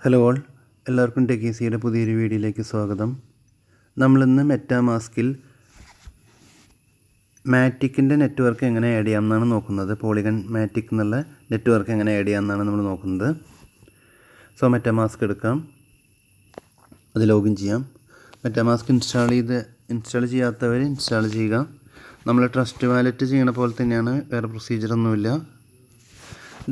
Hello all, എല്ലാവർക്കും ടെക്കീസിയുടെ പുതിയൊരു വീഡിയോയിലേക്ക് സ്വാഗതം. നമ്മളിന്ന് മെറ്റാമാസ്കിൽ മാറ്റിക്കിൻ്റെ നെറ്റ്വർക്ക് എങ്ങനെ ആഡ് ചെയ്യാമെന്നാണ് നോക്കുന്നത്. പോളിഗൺ മാറ്റിക് എന്നുള്ള നെറ്റ്വർക്ക് എങ്ങനെ ആഡ് ചെയ്യാമെന്നാണ് നമ്മൾ നോക്കുന്നത്. സോ മെറ്റാമാസ്ക് എടുക്കാം, അത് ലോഗിൻ ചെയ്യാം. മെറ്റാമാസ്ക് ഇൻസ്റ്റാൾ ചെയ്യാത്തവർ ഇൻസ്റ്റാൾ ചെയ്യുക. നമ്മൾ ട്രസ്റ്റ് വാലറ്റ് ചെയ്യണ പോലെ തന്നെയാണ്, വേറെ പ്രൊസീജിയറൊന്നുമില്ല.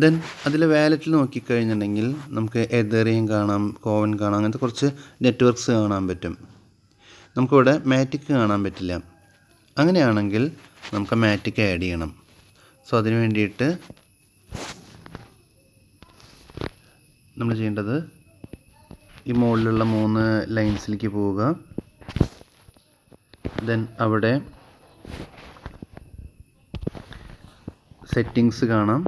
ദെൻ അതിൽ വാലറ്റിൽ നോക്കിക്കഴിഞ്ഞിട്ടുണ്ടെങ്കിൽ നമുക്ക് എതേറിയം കാണാം, കോവൻ കാണാം, അങ്ങനത്തെ കുറച്ച് നെറ്റ്വർക്ക്സ് കാണാൻ പറ്റും. നമുക്കിവിടെ മാറ്റിക് കാണാൻ പറ്റില്ല. അങ്ങനെയാണെങ്കിൽ നമുക്ക് മാറ്റിക് ആഡ് ചെയ്യണം. സോ അതിന് വേണ്ടിയിട്ട് നമ്മൾ ചെയ്യേണ്ടത് ഈ മുകളിലുള്ള 3 ലൈൻസിലേക്ക് പോവുക. ദെൻ അവിടെ സെറ്റിങ്സ് കാണാം,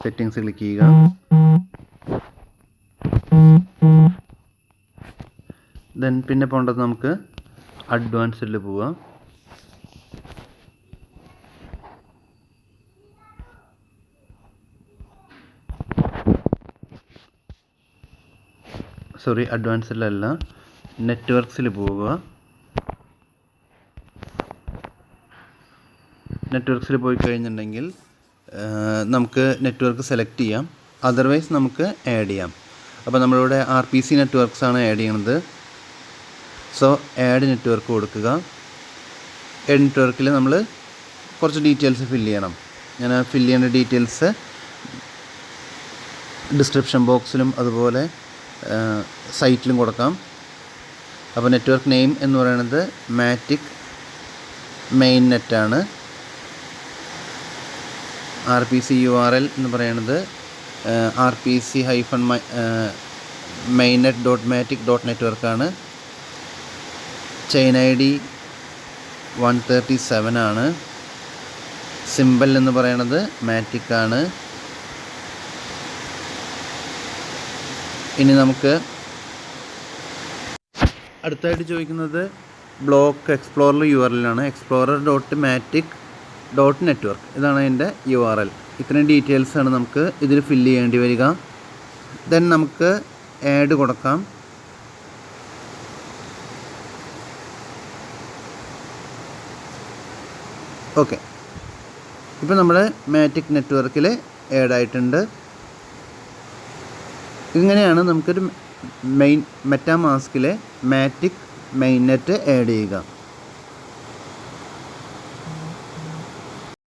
സെറ്റിങ്സ് ക്ലിക്ക് ചെയ്യുക. ദെൻ പിന്നെ പോകേണ്ടത് നമുക്ക് അഡ്വാൻസ്ഡിൽ പോവുക. അഡ്വാൻസ്ഡിലല്ല, നെറ്റ്വർക്ക്സിൽ പോവുക. നെറ്റ്വർക്ക്സിൽ പോയി കഴിഞ്ഞിട്ടുണ്ടെങ്കിൽ നമുക്ക് നെറ്റ്വർക്ക് സെലക്ട് ചെയ്യാം, അതർവൈസ് നമുക്ക് ആഡ് ചെയ്യാം. അപ്പോൾ നമ്മളിവിടെ RPC നെറ്റ്വർക്ക്സ് ആണ് ആഡ് ചെയ്യണത്. സോ ആഡ് നെറ്റ്വർക്ക് കൊടുക്കുക. ആഡ് നെറ്റ്വർക്കിൽ നമ്മൾ കുറച്ച് ഡീറ്റെയിൽസ് ഫില്ല് ചെയ്യണം. ഞാൻ ഫില്ല് ചെയ്യേണ്ട ഡീറ്റെയിൽസ് ഡിസ്ക്രിപ്ഷൻ ബോക്സിലും അതുപോലെ സൈറ്റിലും കൊടുക്കാം. അപ്പോൾ നെറ്റ്വർക്ക് നെയിം എന്ന് പറയുന്നത് മാറ്റിക് മെയിൻനെറ്റ് ആണ്. RPC URL എന്ന് പറയുന്നത് RPC-mainnet.matic.network ആണ്. ചെയിൻ ID 137 ആണ്. സിമ്പൽ എന്ന് പറയുന്നത് മാറ്റിക് ആണ്. ഇനി നമുക്ക് അടുത്തായിട്ട് ചോദിക്കുന്നത് ബ്ലോക്ക് എക്സ്പ്ലോറർ URL ആണ്. explorer.matic.network ഇതാണ് അതിൻ്റെ URL. ഇത്രയും ഡീറ്റെയിൽസാണ് നമുക്ക് ഇതിൽ ഫില്ല് ചെയ്യേണ്ടി വരിക. ദെൻ നമുക്ക് ആഡ് കൊടുക്കാം. ഓക്കെ, ഇപ്പോൾ നമ്മൾ മാറ്റിക് നെറ്റ്വർക്കിൽ ആഡ് ആയിട്ടുണ്ട്. ഇങ്ങനെയാണ് നമുക്കൊരു മെറ്റാമാസ്കിലെ മാറ്റിക് മെയിൻനെറ്റ് ആഡ് ചെയ്യുക.